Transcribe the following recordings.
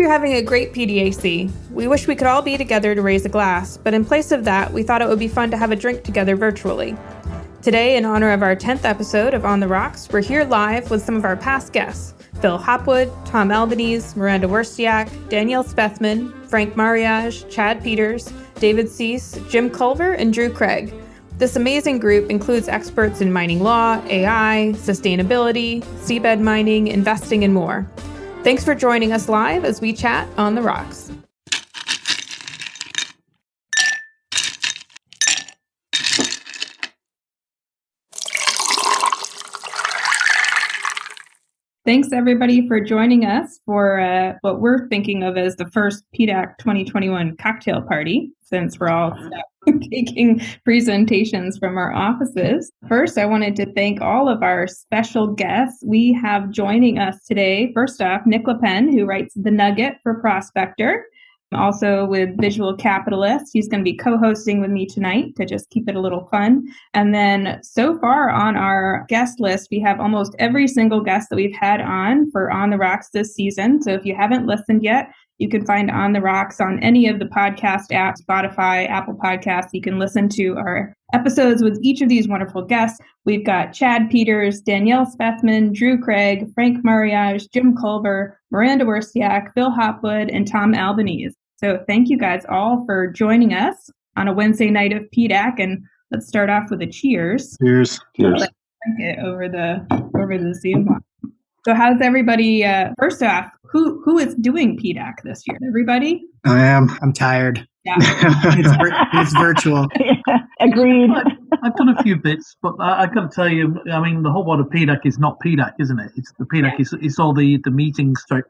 you're having a great PDAC. We wish we could all be together to raise a glass, but in place of that, we thought it would be fun to have a drink together virtually. Today, in honor of our 10th episode of On the Rocks, we're here live with some of our past guests: Phil Hopwood, Tom Albanese, Miranda Werstiak, Danielle Spethman, Frank Mariage, Chad Peters, David Cease, Jim Culver, and Drew Craig. This amazing group includes experts in mining law, AI, sustainability, seabed mining, investing, and more. Thanks for joining us live as we chat on the rocks. Thanks, everybody, for joining us for what we're thinking of as the first PDAC 2021 cocktail party, since we're all taking presentations from our offices. First, I wanted to thank all of our special guests we have joining us today. First off, Nick LePen, who writes The Nugget for Prospector, also with Visual Capitalist. He's going to be co-hosting with me tonight to just keep it a little fun. And then so far on our guest list, we have almost every single guest that we've had on for On the Rocks this season. So if you haven't listened yet, you can find On the Rocks on any of the podcast apps, Spotify, Apple Podcasts. You can listen to our episodes with each of these wonderful guests. We've got Chad Peters, Danielle Spethman, Drew Craig, Frank Mariage, Jim Culver, Miranda Werstiak, Phil Hopwood, and Tom Albanese. So thank you guys all for joining us on a Wednesday night of PDAC. And let's start off with a cheers. Cheers. Cheers. Let's drink it over the Zoom. So how's everybody? First off, who is doing PDAC this year? Everybody? I am. I'm tired. Yeah. It's virtual. Yeah, agreed. I've done a few bits, but I got to tell you, I mean, the whole word of PDAC is not PDAC, isn't it? It's the PDAC. It's all the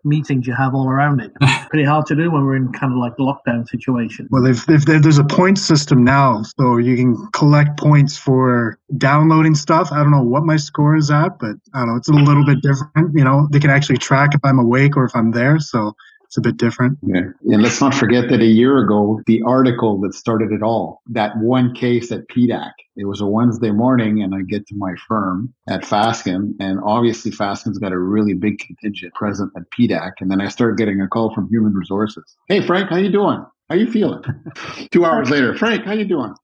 meetings you have all around it. Pretty hard to do when we're in kind of like lockdown situation. Well, if there's a point system now, so you can collect points for downloading stuff. I don't know what my score is at, but I don't know. It's a little bit different. You know, they can actually track if I'm awake or if I'm there. So it's a bit different. Yeah. And let's not forget that a year ago, the article that started it all, that one case at PDAC, it was a Wednesday morning and I get to my firm at Fasken, and obviously Fasken's got a really big contingent present at PDAC. And then I start getting a call from Human Resources. Hey, Frank, how you doing? How you feeling? 2 hours later, Frank, how you doing?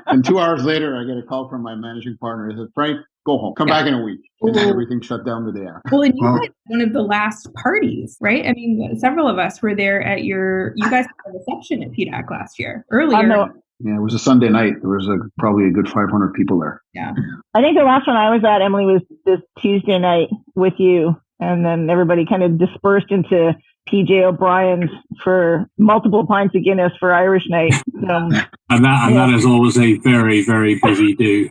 And 2 hours later, I get a call from my managing partner. He said, Frank, go home. Come back in a week. And then everything shut down the day after. Well, and you had one of the last parties, right? I mean, several of us were there at you guys had a reception at PDAC last year, earlier. Yeah, it was a Sunday night. There was probably a good 500 people there. Yeah. I think the last one I was at, Emily, was this Tuesday night with you. And then everybody kind of dispersed into PJ O'Brien's for multiple pints of Guinness for Irish night. And that is always a very, very busy do.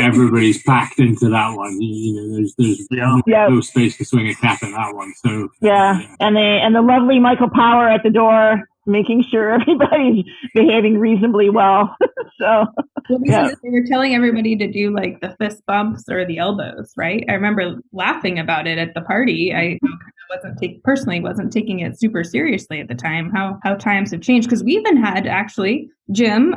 Everybody's packed into that one. You know, there's no space to swing a cat in that one. So and the lovely Michael Power at the door, making sure everybody's behaving reasonably well. They were telling everybody to do like the fist bumps or the elbows, right? I remember laughing about it at the party. I wasn't taking it super seriously at the time. How times have changed, because we even had actually, Jim,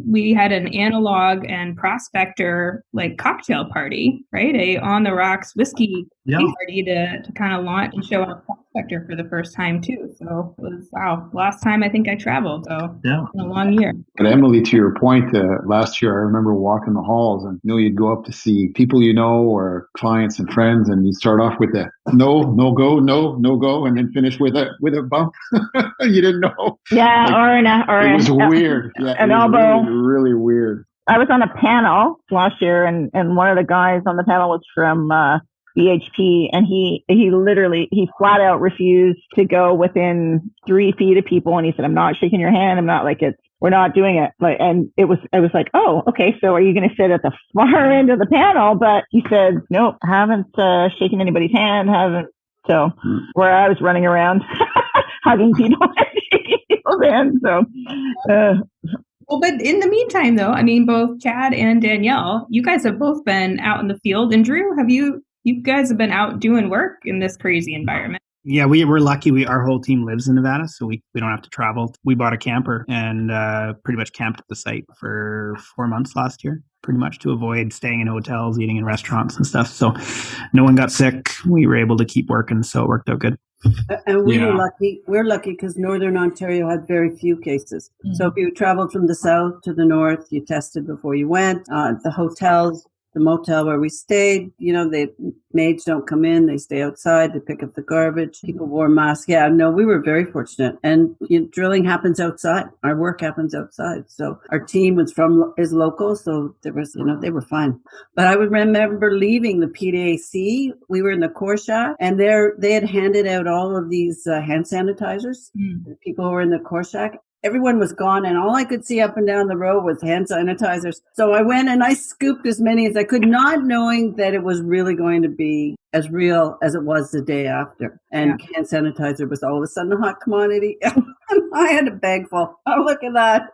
we had an analog and prospector like cocktail party, right? A On the Rocks whiskey party to kind of launch and show off prospector for the first time too. So it was last time I think I traveled. So in a long year. But Emily, to your point, last year I remember walking the halls, and you'd go up to see people or clients and friends, and you'd start off with the no go, and then finish with a bump. You didn't know. Yeah, it was weird. Yeah, an elbow. Really weird. I was on a panel last year, and one of the guys on the panel was from BHP, and he flat out refused to go within 3 feet of people, and he said, "I'm not shaking your hand. I'm not we're not doing it." And I was like, "Oh, okay. So are you going to sit at the far end of the panel?" But he said, "Nope, haven't shaken anybody's hand. Haven't." So where I was running around hugging people and shaking people's hands. So. Well, but in the meantime, though, I mean, both Chad and Danielle, you guys have both been out in the field. And Drew, you guys have been out doing work in this crazy environment? Yeah, we're lucky. Our whole team lives in Nevada, so we don't have to travel. We bought a camper and pretty much camped at the site for 4 months last year, pretty much to avoid staying in hotels, eating in restaurants and stuff. So no one got sick. We were able to keep working, so it worked out good. And we were lucky. We're lucky because Northern Ontario had very few cases. Mm-hmm. So if you traveled from the south to the north, you tested before you went. The hotels, the motel where we stayed, the maids don't come in. They stay outside. They pick up the garbage. People wore masks. Yeah, no, we were very fortunate. And drilling happens outside. Our work happens outside. So our team is local. So there was, they were fine. But I would remember leaving the PDAC. We were in the core shack, and they had handed out all of these hand sanitizers. The people who were in the core shack. Everyone was gone, and all I could see up and down the road was hand sanitizers. So I went and I scooped as many as I could, not knowing that it was really going to be as real as it was the day after. And hand sanitizer was all of a sudden a hot commodity. I had a bag full. Oh, look at that.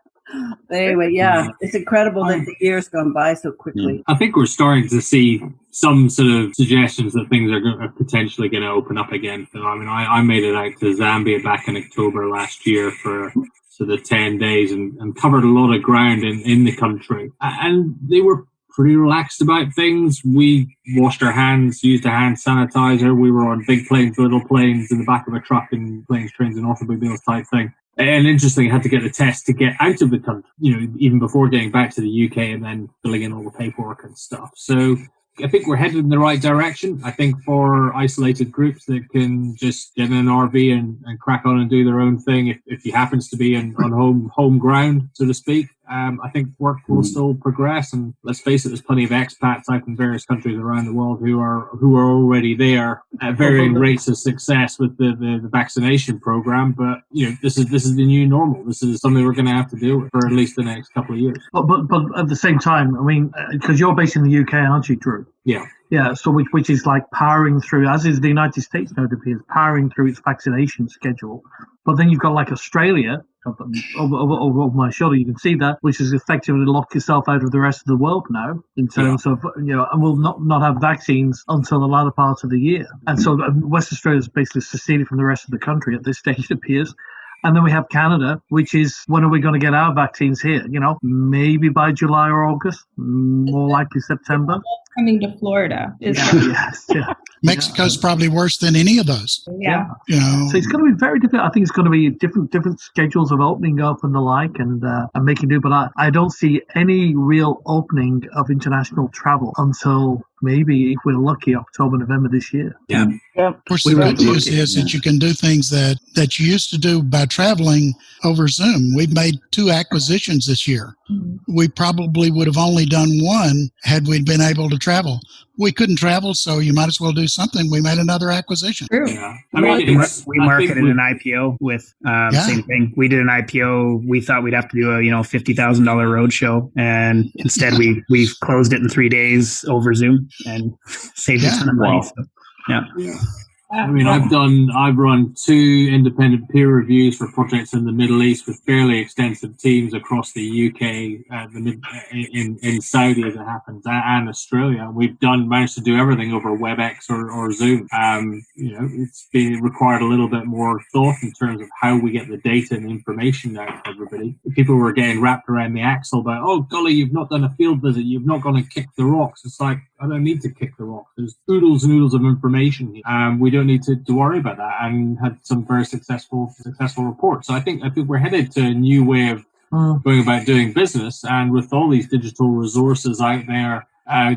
But anyway, it's incredible that the year's gone by so quickly. I think we're starting to see some sort of suggestions that things are potentially going to open up again. So, I made it out to Zambia back in October last year for the 10 days and covered a lot of ground in the country. And they were pretty relaxed about things. We washed our hands, used a hand sanitizer. We were on big planes, little planes, in the back of a truck, in planes, trains, and automobiles type thing. And interesting, I had to get the test to get out of the country, even before getting back to the UK and then filling in all the paperwork and stuff. So I think we're headed in the right direction. I think for isolated groups that can just get in an RV and crack on and do their own thing, if he happens to be on home ground, so to speak, I think work will still progress. And let's face it, there's plenty of expats out in various countries around the world who are already there at varying rates of success with the vaccination program. But this is the new normal. This is something we're going to have to deal with for at least the next couple of years. But at the same time, because you're based in the UK, aren't you, Drew? Yeah. Yeah, so which is like powering through, as is the United States, notably, is powering through its vaccination schedule. But then you've got like Australia, over my shoulder, you can see that, which has effectively locked itself out of the rest of the world now in terms of, and will not have vaccines until the latter part of the year. And so West Australia is basically seceded from the rest of the country at this stage, it appears. And then we have Canada, which is, when are we going to get our vaccines here? Maybe by July or August, more likely September. Coming to Florida. Mexico's probably worse than any of those. Yeah. So it's going to be very different. I think it's going to be different schedules of opening up and the like and making do. But I don't see any real opening of international travel until maybe, if we're lucky, October, November this year. Yeah. Of course, the good news is that you can do things that you used to do by traveling over Zoom. We've made 2 acquisitions this year. Mm-hmm. We probably would have only done one had we been able to travel. We couldn't travel, so you might as well do something. We made another acquisition. True. Yeah. We marketed an IPO with same thing. We did an IPO. We thought we'd have to do a $50,000 roadshow, and instead we closed it in 3 days over Zoom and saved a ton of money. So, yeah. I've run 2 independent peer reviews for projects in the Middle East with fairly extensive teams across the UK, in Saudi as it happens, and Australia. We've managed to do everything over WebEx or Zoom. It's been required a little bit more thought in terms of how we get the data and information out to everybody. People were getting wrapped around the axle about, oh golly, you've not done a field visit, you've not gone and kicked the rocks. It's like, I don't need to kick the rocks. There's oodles and oodles of information here. We don't need to worry about that, and had some very successful reports. So I think we're headed to a new way of going about doing business, and with all these digital resources out there,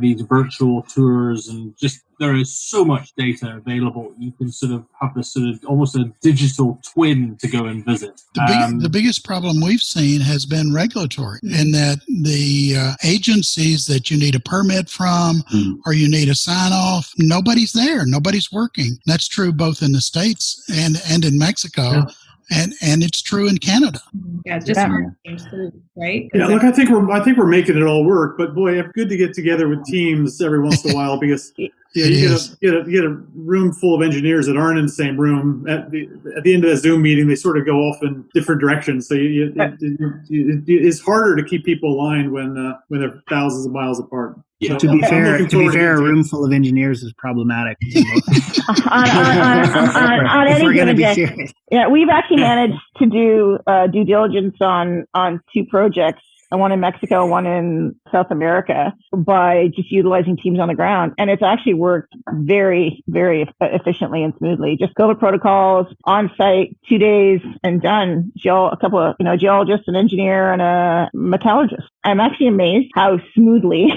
these virtual tours, and just there is so much data available. You can sort of have this sort of almost a digital twin to go and visit. The biggest problem we've seen has been regulatory, in that the agencies that you need a permit from or you need a sign-off, nobody's there. Nobody's working. That's true both in the States and in Mexico. Yeah. And it's true in Canada. Yeah, just right? Yeah, look, I think we're making it all work, but boy, it's good to get together with teams every once in a while, because you get a room full of engineers that aren't in the same room. At the end of that Zoom meeting, they sort of go off in different directions. So it's harder to keep people aligned when they're thousands of miles apart. Yeah. So, to be fair, a room full of engineers is problematic. on any given day. Yeah, we've actually managed to do due diligence on 2 projects one in Mexico, one in South America, by just utilizing teams on the ground. And it's actually worked very, very efficiently and smoothly. Just COVID protocols on site, 2 days and done. A couple of, geologists, an engineer, and a metallurgist. I'm actually amazed how smoothly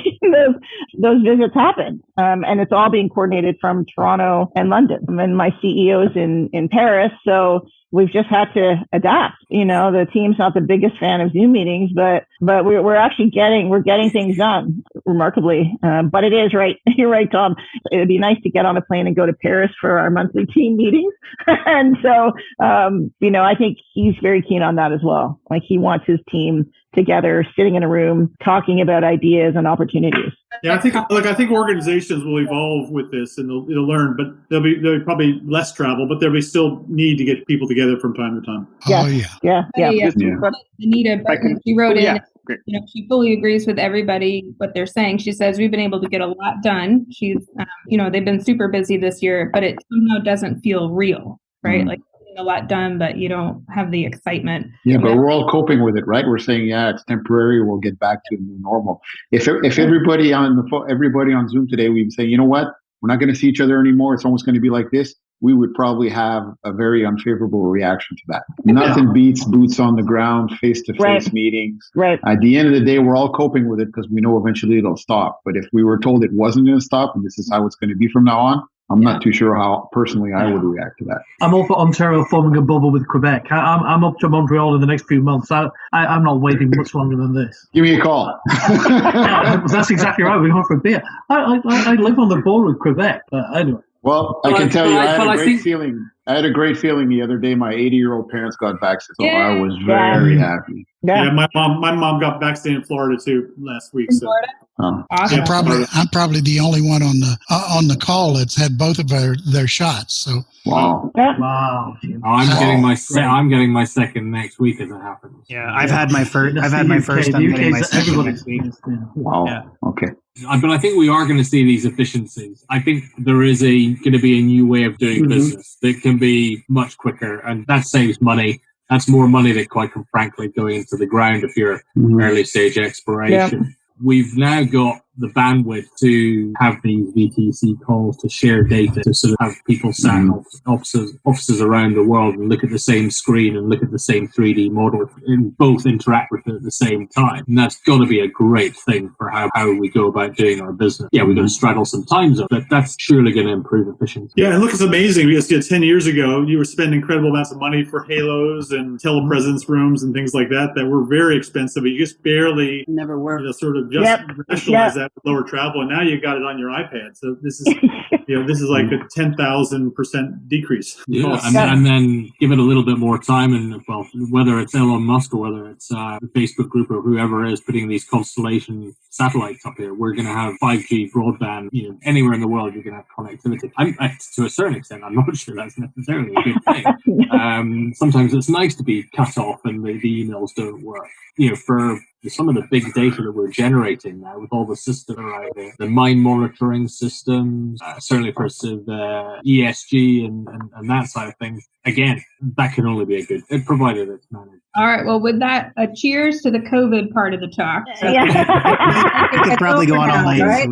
those visits happen. And it's all being coordinated from Toronto and London. And my CEO's in Paris. So we've just had to adapt. The team's not the biggest fan of Zoom meetings, but we're actually getting things done remarkably. But it is right. You're right, Tom. It'd be nice to get on a plane and go to Paris for our monthly team meetings. And so, I think he's very keen on that as well. Like, he wants his team together, sitting in a room, talking about ideas and opportunities. Yeah, I think organizations will evolve with this, and they'll learn, but there'll be probably less travel, but there'll be still need to get people together from time to time. Yeah. Anita, she wrote in. She fully agrees with everybody what they're saying. She says we've been able to get a lot done. She's, they've been super busy this year, but it somehow doesn't feel real, right? Mm-hmm. Like, a lot done, but you don't have the excitement. Yeah, but we're all coping with it, right? We're saying, it's temporary. We'll get back to new normal. If everybody on Zoom today, we'd say, you know what, we're not going to see each other anymore. It's almost going to be like this. We would probably have a very unfavorable reaction to that. Nothing beats boots on the ground, face-to-face meetings. Right. At the end of the day, we're all coping with it because we know eventually it'll stop. But if we were told it wasn't going to stop and this is how it's going to be from now on, I'm not too sure how personally I would react to that. I'm all for Ontario forming a bubble with Quebec. I'm up to Montreal in the next few months. I'm not waiting much longer than this. Give me a call. That's exactly right. We're going for a beer. I live on the border with Quebec. Anyway. Well, I can tell you, I had a great feeling the other day. My 80-year-old parents got vaccinated, so I was very happy. Yeah, my mom got vaccinated in Florida too last week. In Florida? Awesome. I'm probably the only one on the call that's had both of their shots. So wow. I'm getting my second next week as it happens. Yeah, I've had my first. I'm getting my second next week. Wow. Yeah. Okay. But I think we are going to see these efficiencies. I think there is going to be a new way of doing business that can be much quicker, and that saves money. That's more money that, quite frankly, going into the ground if you're early stage exploration. Yeah. We've now got the bandwidth to have these VTC calls to share data, to sort of have people sat in offices around the world and look at the same screen and look at the same 3D model and both interact with it at the same time. And that's got to be a great thing for how we go about doing our business. Yeah, we're going to straddle some time zones, but that's surely going to improve efficiency. Yeah, and look, it's amazing because 10 years ago, you were spending incredible amounts of money for halos and telepresence rooms and things like that were very expensive, but you just barely never worked. Sort of just rationalize that with lower travel, and now you've got it on your iPad. So this is this is like a 10,000% decrease. Yeah, and then give it a little bit more time, and whether it's Elon Musk or whether it's the Facebook group or whoever is putting these constellation satellites up here, we're going to have 5G broadband. Anywhere in the world, you're going to have connectivity. To a certain extent, I'm not sure that's necessarily a good thing. Sometimes it's nice to be cut off and the emails don't work. For some of the big data that we're generating now with all the systems around there, the mine monitoring systems, certainly for the ESG and that side of things, again, that can only be a good, provided it's managed. All right. Well, with that, cheers to the COVID part of the talk. So we could probably go on all night. Right?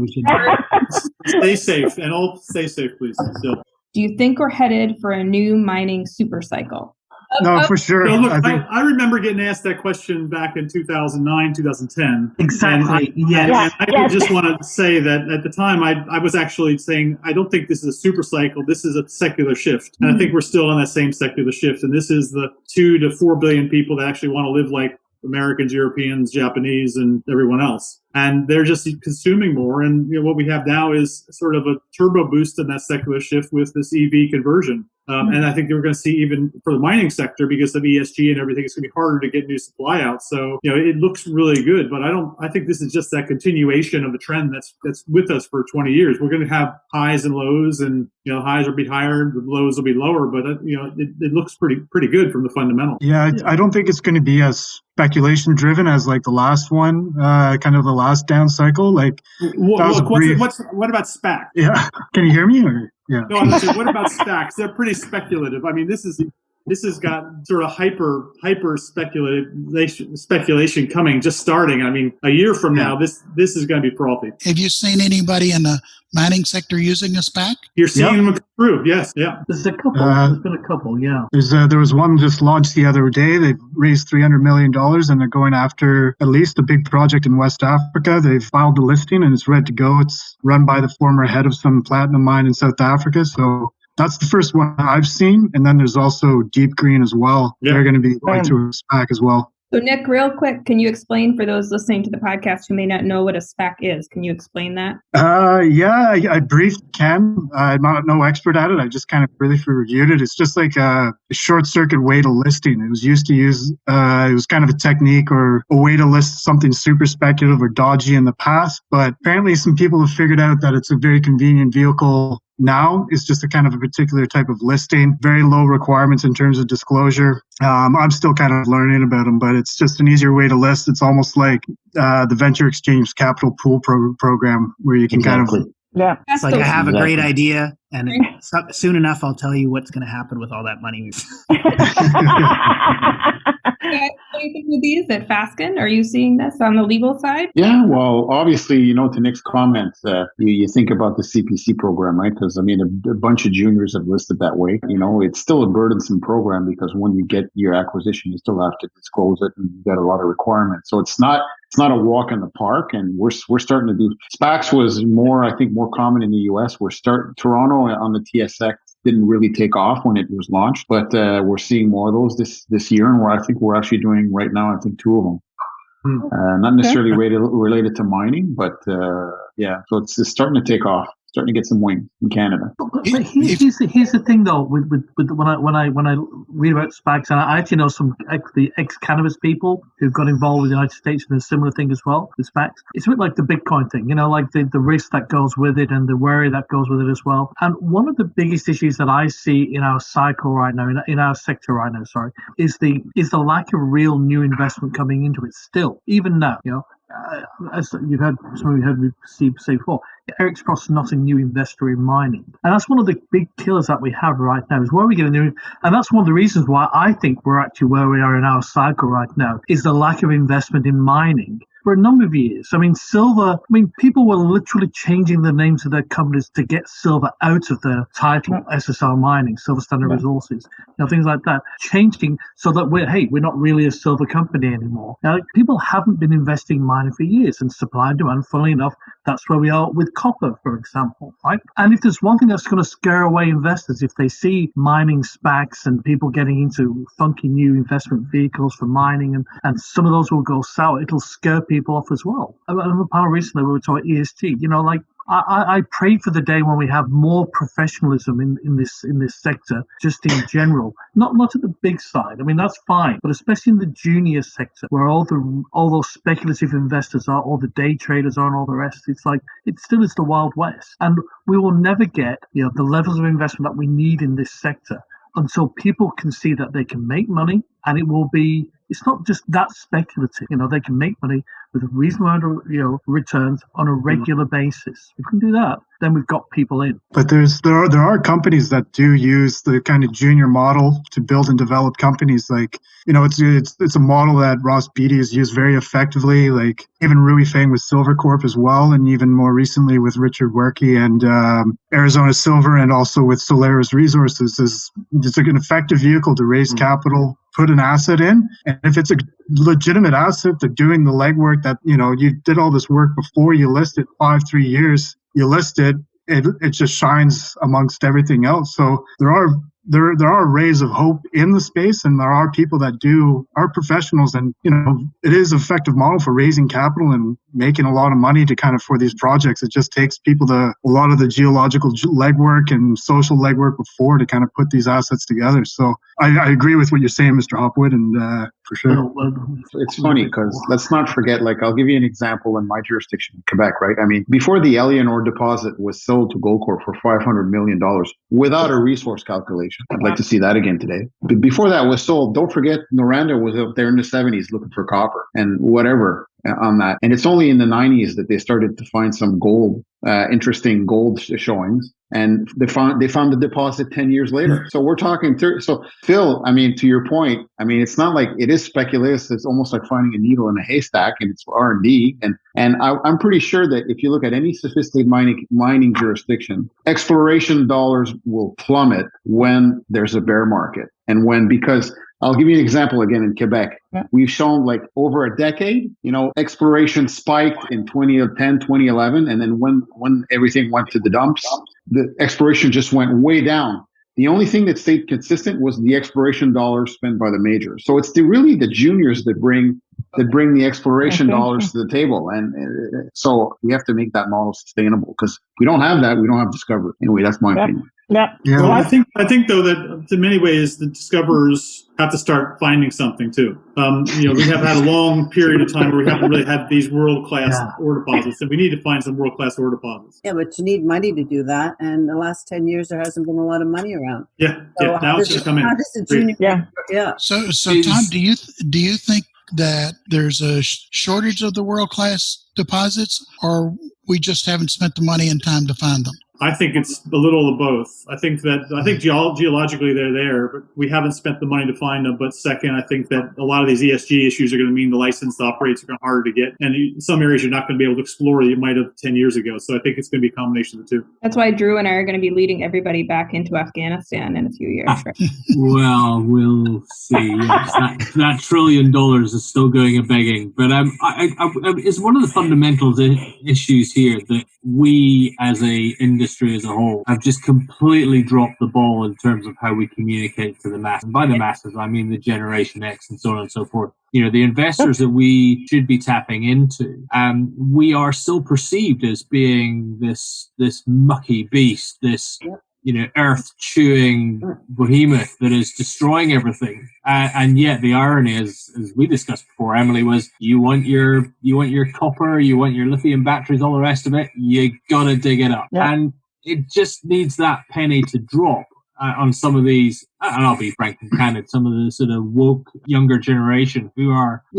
Stay safe, and all stay safe, please. So. Do you think we're headed for a new mining super cycle? No, for sure. So look, I remember getting asked that question back in 2009, 2010. Exactly. And I just want to say that at the time, I was actually saying, I don't think this is a super cycle. This is a secular shift. And I think we're still on that same secular shift. And this is the 2 to 4 billion people that actually want to live like Americans, Europeans, Japanese, and everyone else. And they're just consuming more. And what we have now is sort of a turbo boost in that secular shift with this EV conversion. And I think we're going to see, even for the mining sector, because of ESG and everything, it's going to be harder to get new supply out. So, it looks really good, but I think this is just that continuation of the trend that's with us for 20 years. We're going to have highs and lows, and, highs will be higher, the lows will be lower, but, it looks pretty good from the fundamentals. Yeah, I don't think it's going to be as speculation driven as like the last one, kind of the last down cycle. Like, what about SPAC? Yeah. Can you hear me? Or? Yeah. No, I'm saying, what about SPACs? They're pretty speculative. I mean, this is this has got sort of hyper speculation coming, just starting. I mean, a year from now, this is going to be frothy. Have you seen anybody in the mining sector using a SPAC? You're seeing them come through, yes, yeah. There's a couple. There's been a couple, yeah. There was one just launched the other day. They've raised $300 million, and they're going after at least a big project in West Africa. They've filed the listing, and it's ready to go. It's run by the former head of some platinum mine in South Africa, so that's the first one I've seen. And then there's also Deep Green as well. Yeah. They're going to be going through a SPAC as well. So Nick, real quick, can you explain for those listening to the podcast who may not know what a SPAC is? Can you explain that? I briefly can. I'm not no expert at it. I just kind of briefly reviewed it. It's just like a short circuit way to listing. It was used to use, it was kind of a technique or a way to list something super speculative or dodgy in the past. But apparently some people have figured out that it's a very convenient vehicle. Now it's just a kind of a particular type of listing, very low requirements in terms of disclosure. I'm still kind of learning about them, but it's just an easier way to list. It's almost like the venture exchange capital pool program where you can kind of... Yeah. It's like I have a great idea, and soon enough I'll tell you what's going to happen with all that money. Anything with these at Fasken? Are you seeing this on the legal side? Yeah, well, obviously, to Nick's comment, you think about the CPC program, right? Because, I mean, a bunch of juniors have listed that way. It's still a burdensome program because when you get your acquisition, you still have to disclose it, and you've got a lot of requirements. So it's not a walk in the park, and we're starting to do SPACs was more common in the US. Toronto on the TSX didn't really take off when it was launched, but we're seeing more of those this year, and I think we're actually doing right now, I think 2 of them. Not necessarily related to mining, but so it's starting to take off. Starting to get some wings in Canada. But here's the thing, though, with when I read about SPACs, and I actually know some ex-cannabis people who got involved with the United States in a similar thing as well with SPACs. It's a bit like the Bitcoin thing, like the risk that goes with it and the worry that goes with it as well. And one of the biggest issues that I see in our cycle right now, in our sector right now, is the lack of real new investment coming into it still, even now, as some of you heard me say before, Eric Spross is not a new investor in mining. And that's one of the big killers that we have right now, is where we get a new, and that's one of the reasons why I think we're actually where we are in our cycle right now, is the lack of investment in mining. For a number of years. Silver, people were literally changing the names of their companies to get silver out of the title, SSR Mining, Silver Standard Resources, things like that, changing so that we're not really a silver company anymore. Now, people haven't been investing in mining for years, and supply and demand, funnily enough, that's where we are with copper, for example, right? And if there's one thing that's going to scare away investors, if they see mining SPACs and people getting into funky new investment vehicles for mining, and some of those will go sour, it'll scare people off as well. On the panel recently, we were talking ESG, I pray for the day when we have more professionalism in this sector, just in general. Not at the big side. That's fine, but especially in the junior sector, where all those speculative investors are, all the day traders are, and all the rest. It's like it still is the Wild West, and we will never get the levels of investment that we need in this sector until people can see that they can make money, and it will be. It's not just that speculative. They can make money with a reasonable amount of returns on a regular basis. If we can do that, then we've got people in. But there are companies that do use the kind of junior model to build and develop companies. Like it's a model that Ross Beatty has used very effectively. Like even Rui Feng with Silvercorp as well, and even more recently with Richard Werke and Arizona Silver, and also with Solaris Resources. It's an effective vehicle to raise capital, put an asset in, and if it's a legitimate asset, they're doing the legwork that you did all this work before you list it. 3 years you list it, it just shines amongst everything else. So there are rays of hope in the space, and there are people that are professionals, and it is an effective model for raising capital and making a lot of money to kind of for these projects. It just takes people a lot of the geological legwork and social legwork before to kind of put these assets together. So I agree with what you're saying, Mr. Hopwood, and for sure. It's funny because let's not forget, I'll give you an example in my jurisdiction, Quebec, right? Before the Éléonore deposit was sold to Goldcorp for $500 million without a resource calculation. I'd like to see that again today. But before that was sold, don't forget, Noranda was up there in the 70s looking for copper and whatever on that. And it's only in the 90s that they started to find some gold interesting gold showings. And they found the deposit 10 years later. So we're talking. So Phil, I mean, to your point, I mean, it's not like it is speculative. It's almost like finding a needle in a haystack, and it's R&D. And I'm pretty sure that if you look at any sophisticated mining jurisdiction, exploration dollars will plummet when there's a bear market, and because I'll give you an example again in Quebec. We've shown like over a decade, exploration spiked in 2010, 2011. And then when everything went to the dumps, the exploration just went way down. The only thing that stayed consistent was the exploration dollars spent by the majors. So it's really the juniors that bring the exploration dollars to the table. And so we have to make that model sustainable, because if we don't have that, we don't have discovery. Anyway, that's my opinion. Yeah. Well, I think though that in many ways the discoverers have to start finding something too. We have had a long period of time where we haven't really had these world-class ore deposits, and we need to find some world-class ore deposits. Yeah, but you need money to do that, and the last 10 years there hasn't been a lot of money around. Yeah, so now it's just come in. So Tom, do you think that there's a shortage of the world-class deposits, or we just haven't spent the money and time to find them? I think it's a little of both. I think geologically they're there, but we haven't spent the money to find them. But second, I think that a lot of these ESG issues are going to mean the license to operate is harder to get. And in some areas you're not going to be able to explore that you might have 10 years ago. So I think it's going to be a combination of the two. That's why Drew and I are going to be leading everybody back into Afghanistan in a few years. Right? Well, we'll see. Yes, that $1 trillion is still going a begging. But it's one of the fundamental issues here that we as a industry as a whole have just completely dropped the ball in terms of how we communicate to the masses. And by the masses, I mean the Generation X and so on and so forth. The investors that we should be tapping into, we are still perceived as being this mucky beast, this earth-chewing behemoth that is destroying everything. And yet the irony is, as we discussed before, Emily, was you want your copper, you want your lithium batteries, all the rest of it, you gotta dig it up. Yeah. And it just needs that penny to drop on some of these, and I'll be frank and candid, some of the sort of woke younger generation who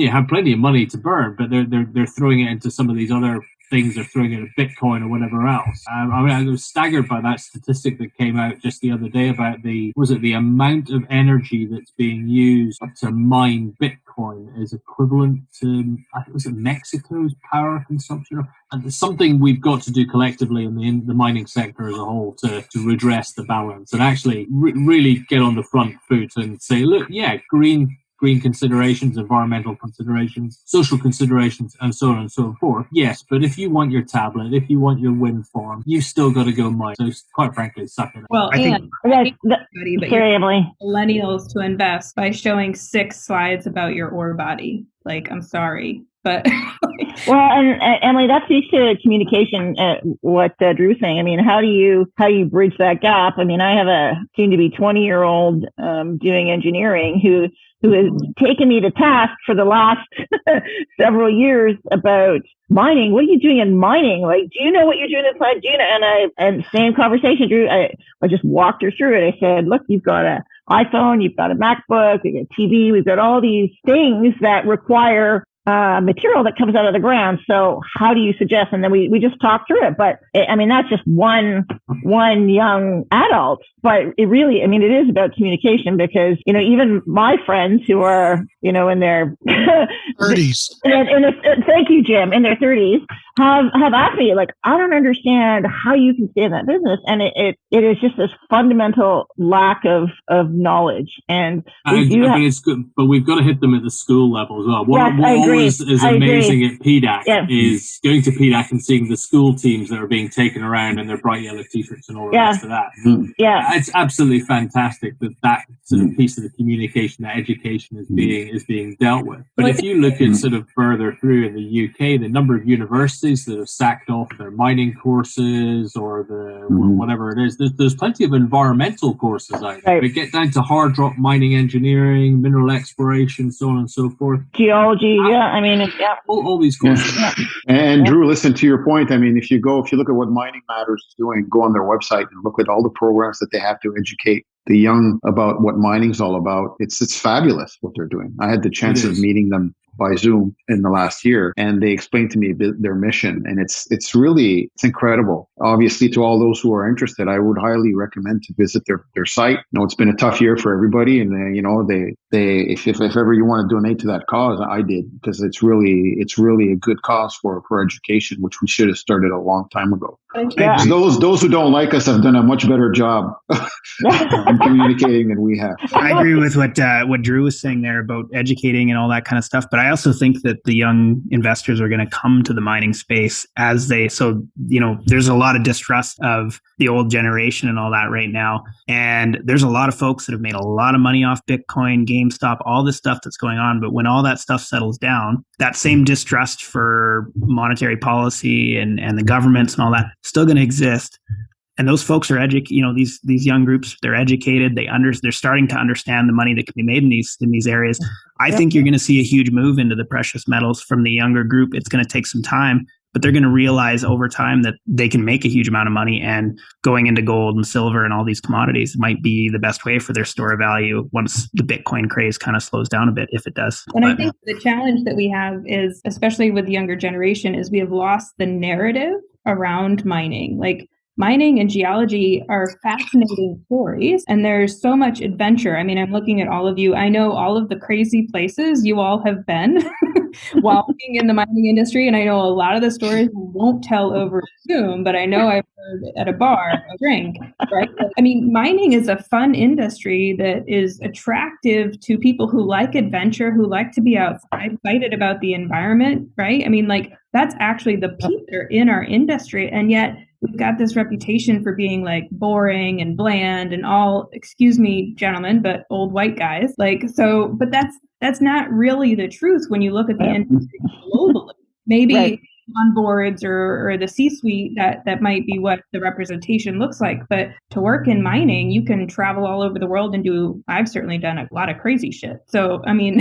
have plenty of money to burn, but they're throwing it into some of these other things, they're throwing it at Bitcoin or whatever else. I was staggered by that statistic that came out just the other day about the amount of energy that's being used to mine Bitcoin is equivalent to, I think, was it Mexico's power consumption? And it's something we've got to do collectively in the mining sector as a whole to redress the balance and actually really get on the front foot and say, look, yeah, green considerations, environmental considerations, social considerations, and so on and so forth. Yes, but if you want your tablet, if you want your wind farm, you've still got to go mine. So quite frankly, suck it up. Well, millennials to invest by showing 6 slides about your ore body. Like, I'm sorry, but well, and Emily, that speaks to communication. What Drew's saying. I mean, how do you bridge that gap? I mean, I have a soon-to-be 20-year-old doing engineering who has taken me to task for the last several years about mining. What are you doing in mining? Like, do you know what you're doing inside? Do you know? And same conversation, Drew. I just walked her through it. I said, look, you've got an iPhone, you've got a MacBook, you've got a TV, we've got all these things that require material that comes out of the ground. So how do you suggest? And then we just talked through it. But I mean, that's just one young adult. But it really, I mean, it is about communication because, even my friends who are, in their 30s, thank you, Jim, in their 30s have asked me, like, I don't understand how you can stay in that business. And it is just this fundamental lack of knowledge. And it's good, but we've got to hit them at the school level as well. What always is amazing at PDAC is going to PDAC and seeing the school teams that are being taken around in their bright yellow t-shirts and all the rest of that. Yeah. It's absolutely fantastic that sort of piece of the communication, that education is being dealt with. But if you look at sort of further through in the UK, the number of universities that have sacked off their mining courses or whatever it is, there's plenty of environmental courses out there. But get down to hard rock mining engineering, mineral exploration, so on and so forth. Geology, all these courses. Yeah. And Drew, listen, to your point, I mean, if you look at what Mining Matters is doing, go on their website and look at all the programs that they have to educate the young about what mining's all about. It's fabulous what they're doing. I had the chance of meeting them by Zoom in the last year, and they explained to me their mission, and it's incredible. Obviously, to all those who are interested, I would highly recommend to visit their site. It's been a tough year for everybody, and if ever you want to donate to that cause, I did, because it's really a good cause for education, which we should have started a long time ago. Yeah. Those who don't like us have done a much better job in communicating than we have. I agree with what Drew was saying there about educating and all that kind of stuff. But I also think that the young investors are going to come to the mining space there's a lot of distrust of the old generation and all that right now. And there's a lot of folks that have made a lot of money off Bitcoin, GameStop, all this stuff that's going on. But when all that stuff settles down, that same distrust for monetary policy and the governments and all that still going to exist. And those folks are these young groups, they're educated, they're starting to understand the money that can be made in these areas. I think you're going to see a huge move into the precious metals from the younger group. It's going to take some time, but they're going to realize over time that they can make a huge amount of money, and going into gold and silver and all these commodities might be the best way for their store of value once the Bitcoin craze kind of slows down a bit, if it does. And I think the challenge that we have is, especially with the younger generation, is we have lost the narrative around mining. Like, mining and geology are fascinating stories, and there's so much adventure. I mean, I'm looking at all of you. I know all of the crazy places you all have been while being in the mining industry, and I know a lot of the stories we won't tell over Zoom, but I know I've heard at a bar, a drink, right? I mean, mining is a fun industry that is attractive to people who like adventure, who like to be outside, excited about the environment, right? I mean, like, that's actually the people that are in our industry, and yet we've got this reputation for being like boring and bland and all, excuse me, gentlemen, but old white guys. But that's not really the truth when you look at the industry globally. Maybe on boards or the C-suite, that might be what the representation looks like. But to work in mining, you can travel all over the world and I've certainly done a lot of crazy shit. So, I mean,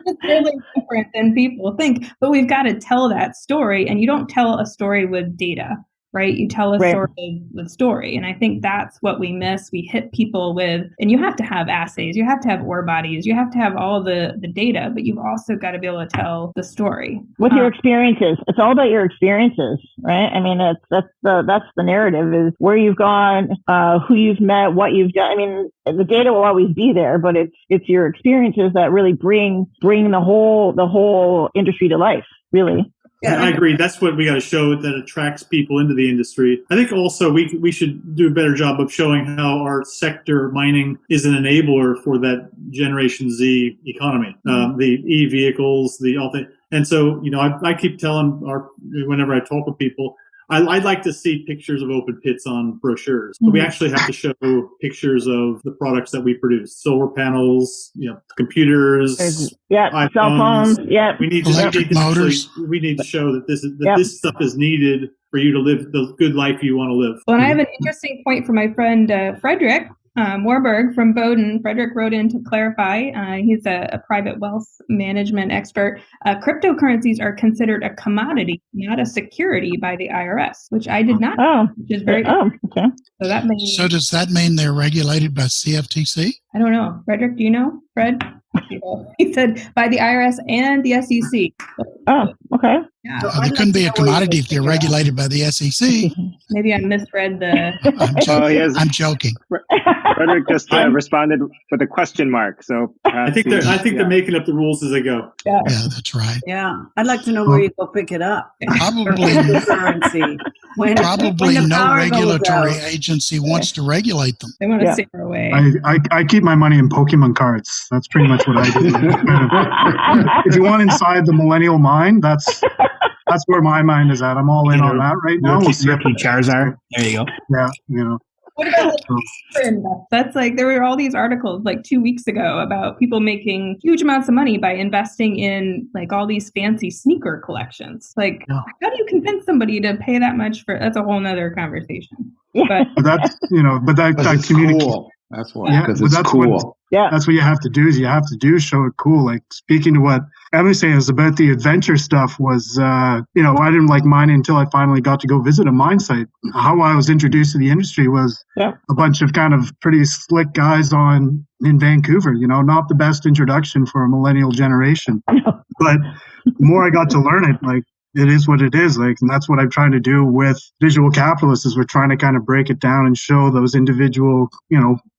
it's really different than people think, but we've got to tell that story, and you don't tell a story with data, right? You tell a story with story. And I think that's what we miss. We hit people with, and you have to have assays, you have to have ore bodies, you have to have all the data, but you've also got to be able to tell the story. With your experiences. It's all about your experiences, right? I mean, that's the narrative, is where you've gone, who you've met, what you've done. I mean, the data will always be there, but it's your experiences that really bring the whole industry to life, really. Yeah, I agree. That's what we got to show that attracts people into the industry. I think also we should do a better job of showing how our sector, mining, is an enabler for that Generation Z economy. The e-vehicles, all things. And so, I keep telling whenever I talk with people, I'd like to see pictures of open pits on brochures, but we actually have to show pictures of the products that we produce: solar panels, computers, iPhones, cell phones. Yeah, we need motors. We need to show that this stuff is needed for you to live the good life you want to live. Well, and I have an interesting point for my friend Frederick Warburg from Bowdoin. Frederick wrote in to clarify. He's a private wealth management expert. Cryptocurrencies are considered a commodity, not a security, by the IRS, which I did not know, which is very okay. So does that mean they're regulated by CFTC? I don't know. Frederick, do you know? Fred? He said by the IRS and the SEC. Oh, okay. Yeah. They couldn't be a commodity if they're regulated by the SEC. Maybe I misread the... I'm joking. Frederick just responded with a question mark. So I think they're making up the rules as they go. Yeah, that's right. Yeah, I'd like to know where you go pick it up. Probably no regulatory agency wants to regulate them. They want to stay far away. I keep my money in Pokemon cards. That's pretty much what I do. If you want inside the millennial mind, that's where my mind is at. I'm all in on that right now. Rookie Charizard. There you go. Yeah, What about that's like, there were all these articles like 2 weeks ago about people making huge amounts of money by investing in like all these fancy sneaker collections. Like, how do you convince somebody to pay that much for? That's a whole nother conversation. But that's that communication. Cool. That's why, because it's cool. That's what you have to do. Show it cool. Like, speaking to what Emily's saying is about the adventure stuff was, I didn't like mining until I finally got to go visit a mine site. How I was introduced to the industry was a bunch of kind of pretty slick guys on in Vancouver, not the best introduction for a millennial generation. But the more I got to learn it, like, it is what it is. Like, and that's what I'm trying to do with Visual Capitalists, is we're trying to kind of break it down and show those individual,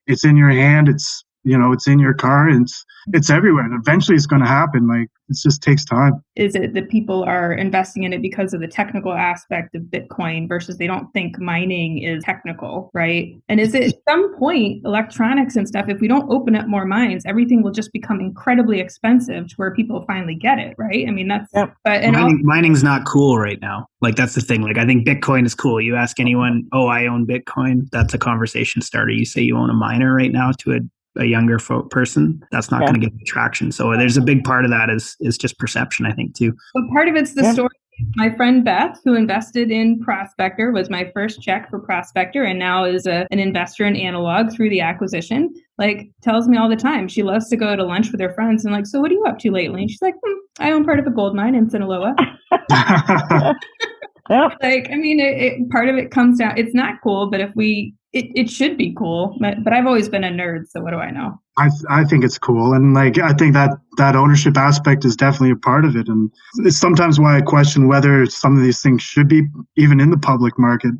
it's in your hand, it's in your car, and it's everywhere. And eventually it's going to happen. Like, it just takes time. Is it that people are investing in it because of the technical aspect of Bitcoin versus they don't think mining is technical, right? And is it at some point, electronics and stuff, if we don't open up more mines, everything will just become incredibly expensive to where people finally get it, right? I mean, that's... Yep. But mining's not cool right now. Like, that's the thing. Like, I think Bitcoin is cool. You ask anyone, oh, I own Bitcoin, that's a conversation starter. You say you own a miner right now to a younger person, that's not going to get traction. So there's a big part of that is just perception, I think, too. But part of it's the story. My friend Beth, who invested in Prospector, was my first check for Prospector, and now is an investor in Analog through the acquisition. Like, tells me all the time she loves to go to lunch with her friends and like, so what are you up to lately? And she's like, I own part of a gold mine in Sinaloa. Like, I mean, part of it comes down, it's not cool, but it should be cool, but I've always been a nerd, so what do I know? I think it's cool, and like, I think that ownership aspect is definitely a part of it, and it's sometimes why I question whether some of these things should be even in the public market,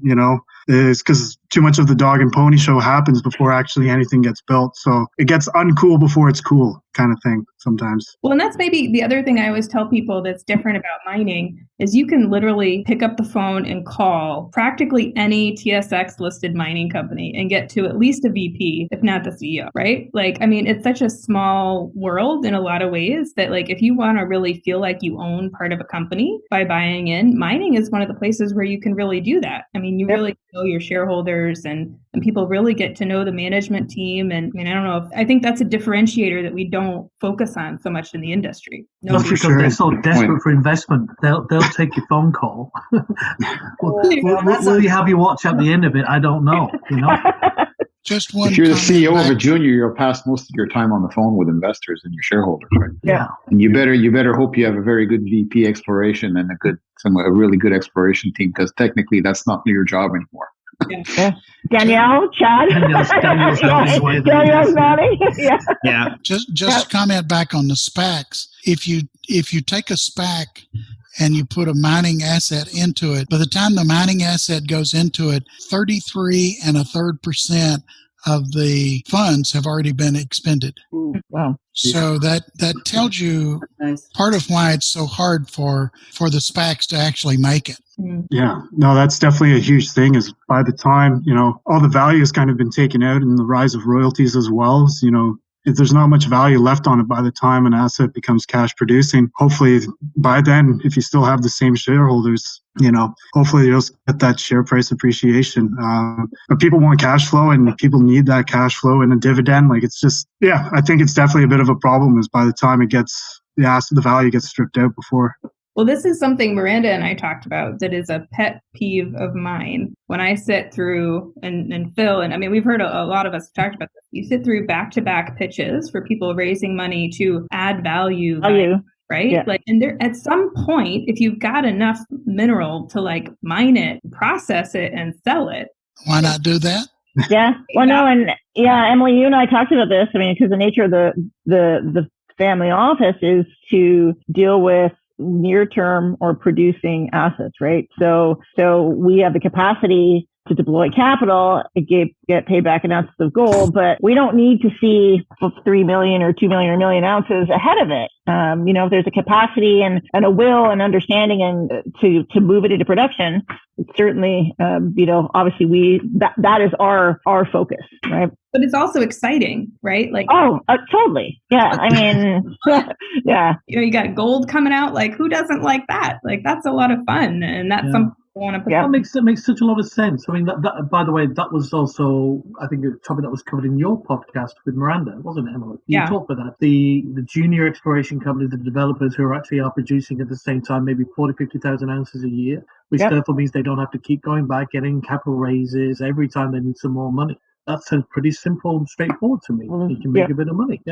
is because too much of the dog and pony show happens before actually anything gets built. So it gets uncool before it's cool, kind of thing sometimes. Well, and that's maybe the other thing I always tell people that's different about mining is you can literally pick up the phone and call practically any TSX listed mining company and get to at least a VP, if not the CEO, right? Like, I mean, it's such a small world in a lot of ways that, like, if you want to really feel like you own part of a company by buying in, mining is one of the places where you can really do that. I mean, you really know your shareholders and people really get to know the management team. And I mean, I don't know, I think that's a differentiator that we don't focus on so much in the industry. That's because they're so desperate for investment. They'll take your phone call. Will you have your watch at the end of it? I don't know. Just one. If you're the CEO of a junior, you'll pass most of your time on the phone with investors and your shareholders, right? Yeah. And you better hope you have a very good VP exploration and a really good exploration team, because technically that's not your job anymore. Yeah. Danielle, Chad. Danielle's nodding. Yeah. Just comment back on the SPACs. If you take a SPAC and you put a mining asset into it, by the time the mining asset goes into it, 33 1/3% of the funds have already been expended. Wow. So that tells you part of why it's so hard for the SPACs to actually make it. Yeah, no, that's definitely a huge thing, is by the time, all the value has kind of been taken out, and the rise of royalties as well, if there's not much value left on it by the time an asset becomes cash producing. Hopefully by then, if you still have the same shareholders, hopefully you'll get that share price appreciation. But people want cash flow, and people need that cash flow and a dividend. Like, it's just, I think it's definitely a bit of a problem, is by the time the value gets stripped out before. Well, this is something Miranda and I talked about that is a pet peeve of mine. When I sit through, and Phil, and I mean, we've heard a lot of us talked about this. You sit through back-to-back pitches for people raising money to add value. Right? Yeah. Like, and there, at some point, if you've got enough mineral to like mine it, process it, and sell it. Why not do that? Yeah. Well, no, and Emily, you and I talked about this. I mean, because the nature of the family office is to deal with near-term or producing assets, right? So we have the capacity to deploy capital, get paid back in ounces of gold, but we don't need to see 3 million or 2 million or 1 million ounces ahead of it. If there's a capacity and a will and understanding and to move it into production, it's certainly, obviously that is our focus, right? But it's also exciting, right? Like, totally. Yeah. I mean, yeah. You got gold coming out. Like, who doesn't like that? Like, that's a lot of fun. And that's something I want to put. That makes such a lot of sense. I mean, that by the way, that was also, I think, a topic that was covered in your podcast with Miranda, wasn't it, Emily? You talked about that. The junior exploration companies, the developers who are producing at the same time, maybe 40,000, 50,000 ounces a year, which therefore means they don't have to keep going back, getting capital raises every time they need some more money. That sounds pretty simple and straightforward to me. You can make a bit of money.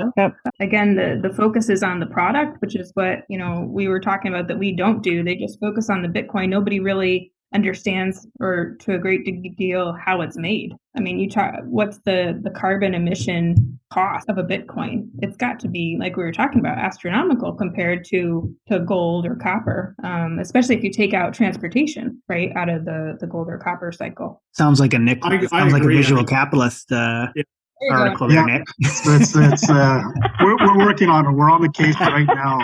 Again, the focus is on the product, which is what, we were talking about that we don't do. They just focus on the Bitcoin. Nobody really understands, or to a great deal, how it's made. I mean, what's the carbon emission cost of a Bitcoin, it's got to be, like we were talking about, astronomical compared to gold or copper, especially if you take out transportation, right, out of the gold or copper cycle. Sounds like a visual capitalist article there, Nick. We're working on it. We're on the case right now.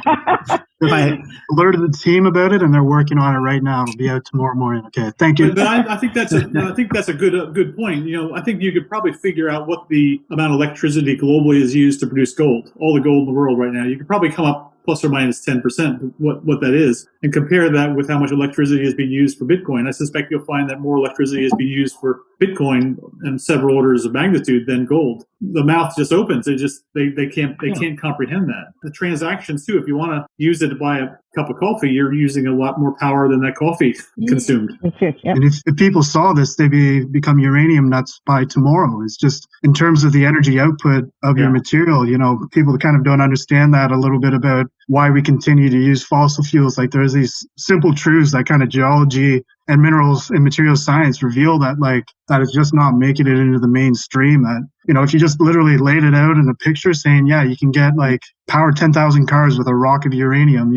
I alerted the team about it, and they're working on it right now. It'll be out tomorrow morning. Okay, thank you. But I think that's a good point. I think you could probably figure out what the amount of electricity globally is used to produce gold. All the gold in the world right now, you could probably come up plus or minus 10%, what that is, and compare that with how much electricity is being used for Bitcoin. I suspect you'll find that more electricity is being used for Bitcoin in several orders of magnitude than gold. The mouth just opens. They can't comprehend that. The transactions too. If you want to use it to buy a cup of coffee, you're using a lot more power than that coffee consumed. And if people saw this, they'd become uranium nuts by tomorrow. It's just in terms of the energy output of your material. People kind of don't understand that a little bit about why we continue to use fossil fuels. Like there's these simple truths that kind of geology and minerals and material science reveal that is just not making it into the mainstream. That, if you just literally laid it out in a picture saying, yeah, you can get power 10,000 cars with a rock of uranium,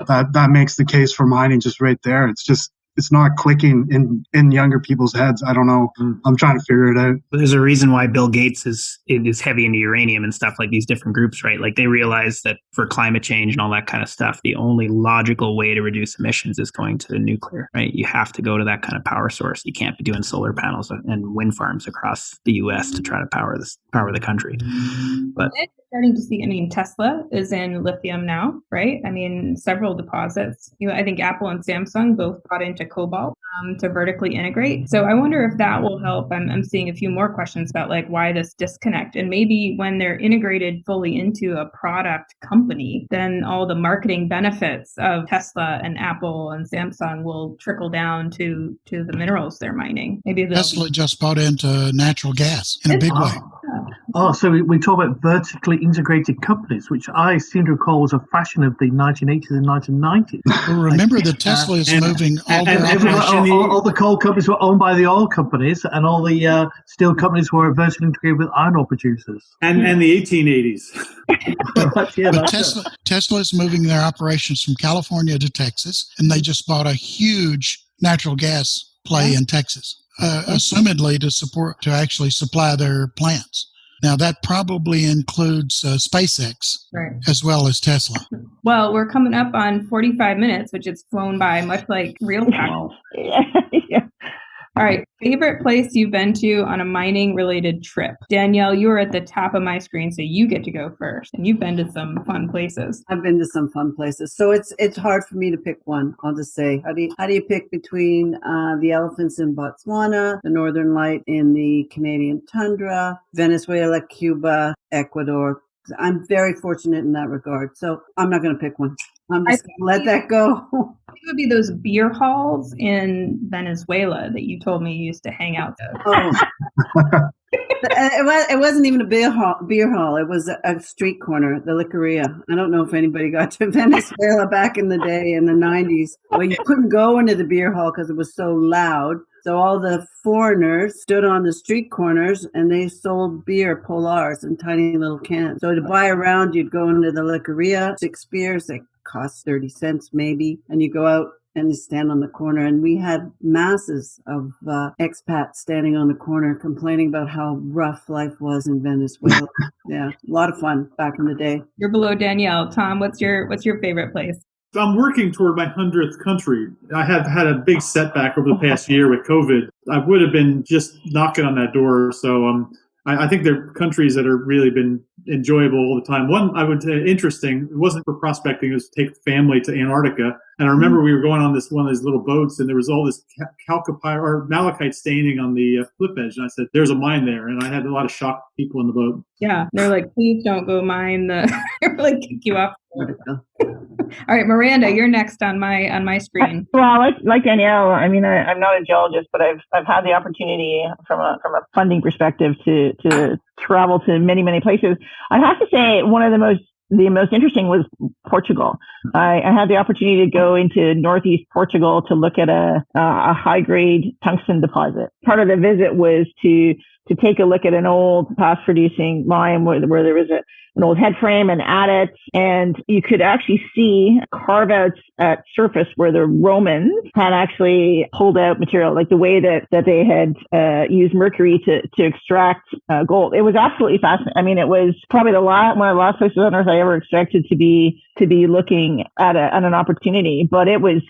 that makes the case for mining just right there. It's not clicking in younger people's heads. I don't know. I'm trying to figure it out. But there's a reason why Bill Gates is heavy into uranium and stuff, like these different groups, right? Like they realize that for climate change and all that kind of stuff, the only logical way to reduce emissions is going to nuclear, right? You have to go to that kind of power source. You can't be doing solar panels and wind farms across the U.S. to try to power the country. But starting to see, Tesla is in lithium now, right? Several deposits. I think Apple and Samsung both got into cobalt to vertically integrate. So I wonder if that will help. I'm seeing a few more questions about why this disconnect, and maybe when they're integrated fully into a product company, then all the marketing benefits of Tesla and Apple and Samsung will trickle down to the minerals they're mining. Maybe Tesla just bought into natural gas in a big way. Oh, so we talk about vertically integrated companies, which I seem to recall was a fashion of the 1980s and 1990s. Well, remember that Tesla is moving all the coal companies were owned by the oil companies, and all the steel companies were vertically integrated with iron ore producers. And the 1880s. But Tesla is moving their operations from California to Texas, and they just bought a huge natural gas play in Texas, assumedly to actually supply their plants. Now, that probably includes SpaceX as well as Tesla. Well, we're coming up on 45 minutes, which has flown by, much like real time. All right. Favorite place you've been to on a mining-related trip? Danielle, you are at the top of my screen, so you get to go first. And you've been to some fun places. I've been to some fun places. So it's hard for me to pick one. I'll just say, how do you pick between the elephants in Botswana, the Northern Light in the Canadian tundra, Venezuela, Cuba, Ecuador? I'm very fortunate in that regard. So I'm not going to pick one. I'm just going to let that go. It would be those beer halls in Venezuela that you told me you used to hang out at. Oh. It wasn't even a beer hall. It was a street corner, the Liquoria. I don't know if anybody got to Venezuela back in the day in the 90s. Well, you couldn't go into the beer hall because it was so loud. So all the foreigners stood on the street corners and they sold beer, polars, in tiny little cans. So to buy a round, you'd go into the Liquoria, 6 beers that cost 30 cents maybe, and you go out and you stand on the corner. And we had masses of expats standing on the corner complaining about how rough life was in Venezuela. Yeah, a lot of fun back in the day. You're below Danielle. Tom, what's your favorite place? I'm working toward my 100th country. I have had a big setback over the past year with COVID. I would have been just knocking on that door. So I think there are countries that have really been enjoyable all the time. One I would say interesting, it wasn't for prospecting, it was to take the family to Antarctica. And I remember we were going on one of these little boats and there was all this malachite staining on the flip edge. And I said, there's a mine there. And I had a lot of shocked people in the boat. Yeah, they're like, please don't go mine. They're like, kick you off. All right, Miranda, you're next on my screen. Well, like Danielle, I mean, I'm not a geologist, but I've had the opportunity from a funding perspective to travel to many places. I have to say, one of the most interesting was Portugal. I had the opportunity to go into northeast Portugal to look at a high grade tungsten deposit. Part of the visit was to to take a look at an old past-producing mine where there was an old head frame and adits, and you could actually see carve-outs at surface where the Romans had actually pulled out material, like the way that they had used mercury to extract gold. It was absolutely fascinating. I mean, it was probably one of the last places on earth I ever expected to be looking at an opportunity, but it was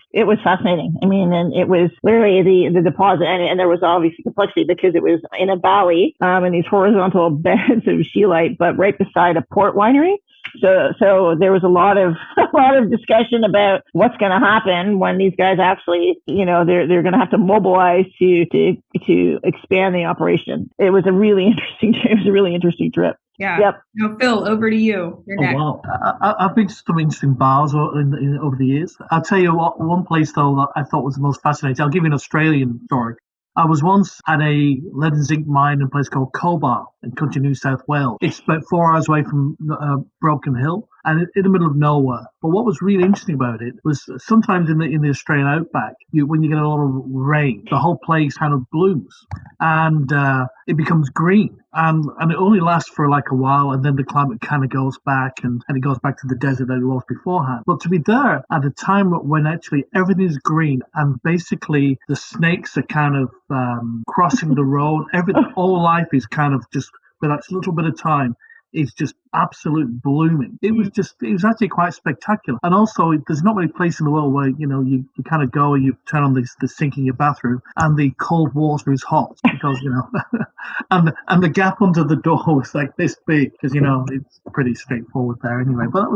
fascinating. I mean, and it was literally the deposit, and there was obviously complexity because it was in a valley, and these horizontal beds of scheelite, but right beside a port winery. So there was a lot of discussion about what's going to happen when these guys actually, they're going to have to mobilize to expand the operation. It was a really interesting trip. Yeah. Yep. Now, Phil, over to you. You're next. Wow. I've been to some interesting bars over the years. I'll tell you what. One place though that I thought was the most fascinating. I'll give you an Australian story. I was once at a lead and zinc mine in a place called Cobar in country New South Wales. It's about 4 hours away from Broken Hill and in the middle of nowhere. But what was really interesting about it was sometimes in the Australian outback, when you get a lot of rain, the whole place kind of blooms and it becomes green. And it only lasts for like a while, and then the climate kind of goes back, and it goes back to the desert that it was beforehand. But to be there at a time when actually everything's green, and basically the snakes are kind of crossing the road, all life is kind of just, with that little bit of time, it's just absolute blooming. It was actually quite spectacular. And also, there's not many places in the world where, you kind of go and you turn on the sink in your bathroom and the cold water is hot because, and the gap under the door was like this big because, it's pretty straightforward there anyway. But that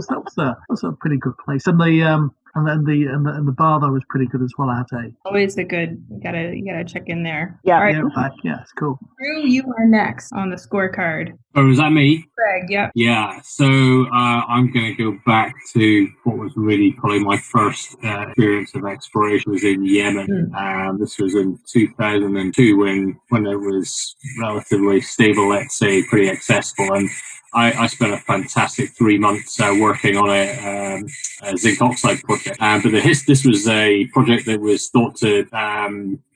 was a pretty good place. And the bar though was pretty good as well, I have to say. Always you gotta check in there. Yeah. All right. Yeah, it's cool. Drew, you are next on the scorecard. Oh, is that me? Greg, yep. Yeah. So I'm going to go back to what was really probably my first experience of exploration was in Yemen. This was in 2002 when it was relatively stable, let's say, pretty accessible, and I spent a fantastic 3 months working on a zinc oxide project. But this was a project that was thought to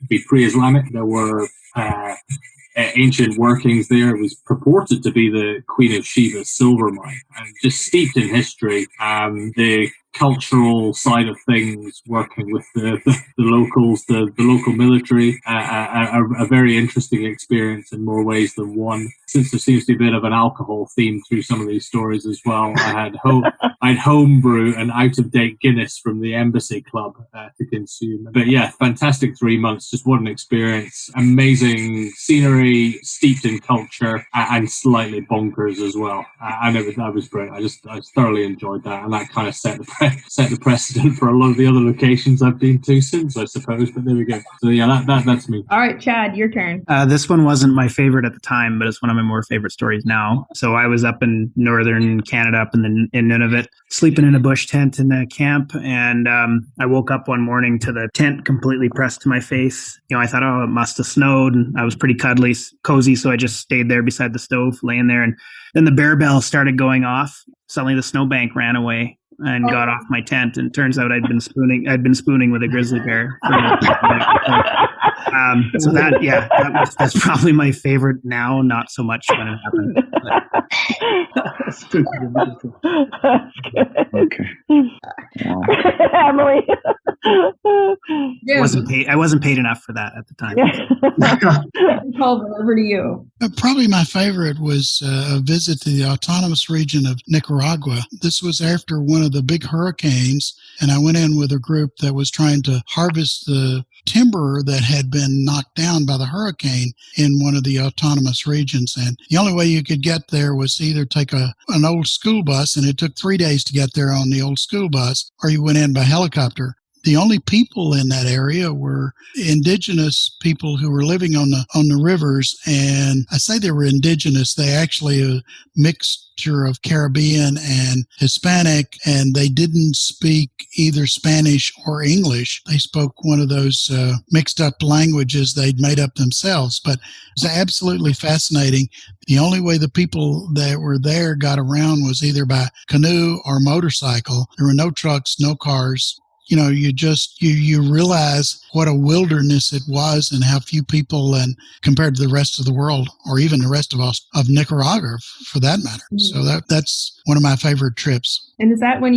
be pre-Islamic. There were ancient workings there. It was purported to be the Queen of Sheba's silver mine, and just steeped in history. The cultural side of things, working with the locals, the local military, a very interesting experience in more ways than one. Since there seems to be a bit of an alcohol theme through some of these stories as well, I'd homebrew an out-of-date Guinness from the Embassy Club to consume. But yeah, fantastic 3 months. Just what an experience. Amazing scenery, steeped in culture, and slightly bonkers as well. And that was great. I thoroughly enjoyed that, and that kind of set the precedent for a lot of the other locations I've been to since, I suppose. But there we go. So yeah, that's me. All right, Chad, your turn. This one wasn't my favorite at the time, but it's one of my more favorite stories now. So I was up in northern Canada, up in Nunavut, sleeping in a bush tent in a camp, and I woke up one morning to the tent completely pressed to my face. I thought, oh, it must have snowed, and I was pretty cozy, so I just stayed there beside the stove, laying there, and then the bear bell started going off. Suddenly the snowbank ran away and got off my tent, and turns out I'd been spooning with a grizzly bear. So that's probably my favorite now, not so much when it happened. That's good. Okay. Wow. Emily. I wasn't paid enough for that at the time. Over to you. Probably my favorite was a visit to the autonomous region of Nicaragua. This was after one of the big hurricanes, and I went in with a group that was trying to harvest the timber that had been knocked down by the hurricane in one of the autonomous regions. And the only way you could get there was to either take an old school bus, and it took 3 days to get there on the old school bus, or you went in by helicopter. The only people in that area were indigenous people who were living on the rivers. And I say they were indigenous. They actually a mixture of Caribbean and Hispanic, and they didn't speak either Spanish or English. They spoke one of those mixed up languages they'd made up themselves. But it was absolutely fascinating. The only way the people that were there got around was either by canoe or motorcycle. There were no trucks, no cars. you realize what a wilderness it was and how few people, and compared to the rest of the world, or even the rest of us, of Nicaragua for that matter. So that's one of my favorite trips. And is that when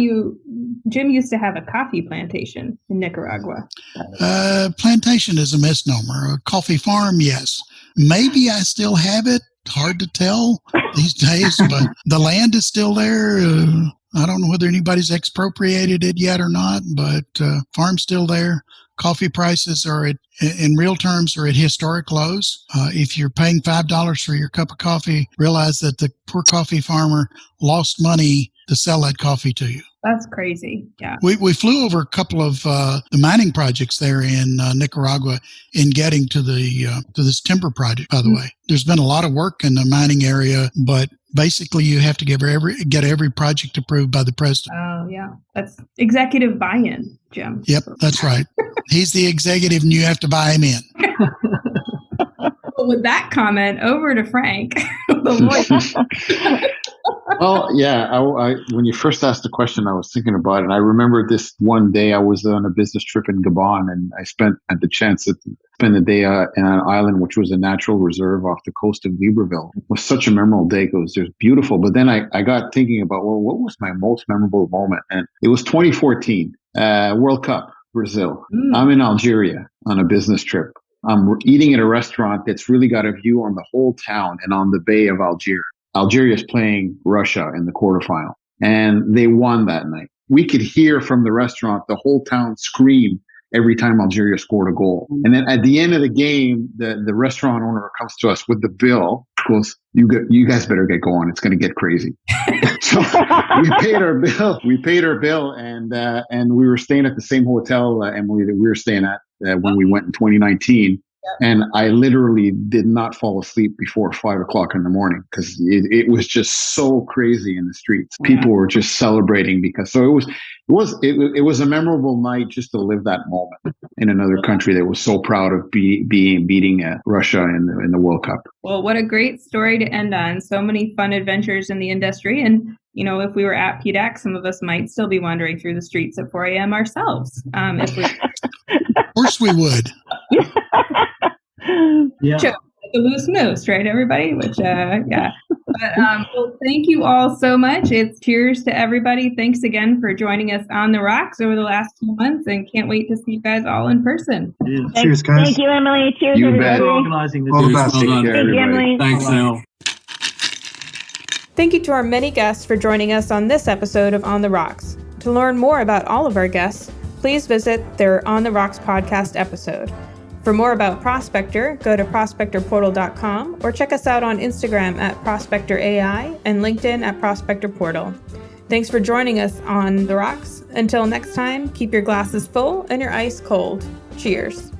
Jim used to have a coffee plantation in Nicaragua? Plantation is a misnomer. A coffee farm, yes. Maybe I still have it. Hard to tell these days, but the land is still there. I don't know whether anybody's expropriated it yet or not, but farm's still there. Coffee prices in real terms, are at historic lows. If you're paying $5 for your cup of coffee, realize that the poor coffee farmer lost money to sell that coffee to you. That's crazy. Yeah. We flew over a couple of the mining projects there in Nicaragua in getting to this timber project, by the way. There's been a lot of work in the mining area, but basically you have to get every project approved by the president. Oh, yeah. That's executive buy-in, Jim. Yep, that's right. He's the executive and you have to buy him in. Well, with that comment, over to Frank, the lawyer. Well, yeah, I when you first asked the question, I was thinking about it. And I remember this one day I was on a business trip in Gabon, and I had the chance to spend the day in an island which was a natural reserve off the coast of Libreville. It was such a memorable day because it was beautiful. But then I got thinking about, well, what was my most memorable moment? And it was 2014, World Cup, Brazil. I'm in Algeria on a business trip. I'm eating at a restaurant that's really got a view on the whole town and on the Bay of Algiers. Algeria is playing Russia in the quarterfinal, and they won that night. We could hear from the restaurant the whole town scream every time Algeria scored a goal. And then at the end of the game, the restaurant owner comes to us with the bill, goes, you guys better get going. It's going to get crazy. So we paid our bill, and we were staying at the same hotel, Emily, that we were staying at when we went in 2019. And I literally did not fall asleep before 5 o'clock in the morning because it was just so crazy in the streets. People were just celebrating so it was a memorable night just to live that moment in another country that was so proud of beating Russia in the World Cup. Well, what a great story to end on. So many fun adventures in the industry. And, if we were at PDAC, some of us might still be wandering through the streets at 4 a.m. ourselves. Of course we would. Yeah. The loose moose, right, everybody? Which, yeah. But, well, thank you all so much. It's cheers to everybody. Thanks again for joining us on the rocks over the last 2 months, and can't wait to see you guys all in person. Yeah. Cheers, guys. Thank you, Emily. Cheers, You everybody. bet. For organizing this. All the best. Take care, Thank you, everybody. Emily. Thanks, Al. Thank you to our many guests for joining us on this episode of On the Rocks. To learn more about all of our guests, please visit their On the Rocks podcast episode. For more about Prospector, go to prospectorportal.com or check us out on Instagram at ProspectorAI and LinkedIn at Prospector Portal. Thanks for joining us on The Rocks. Until next time, keep your glasses full and your ice cold. Cheers.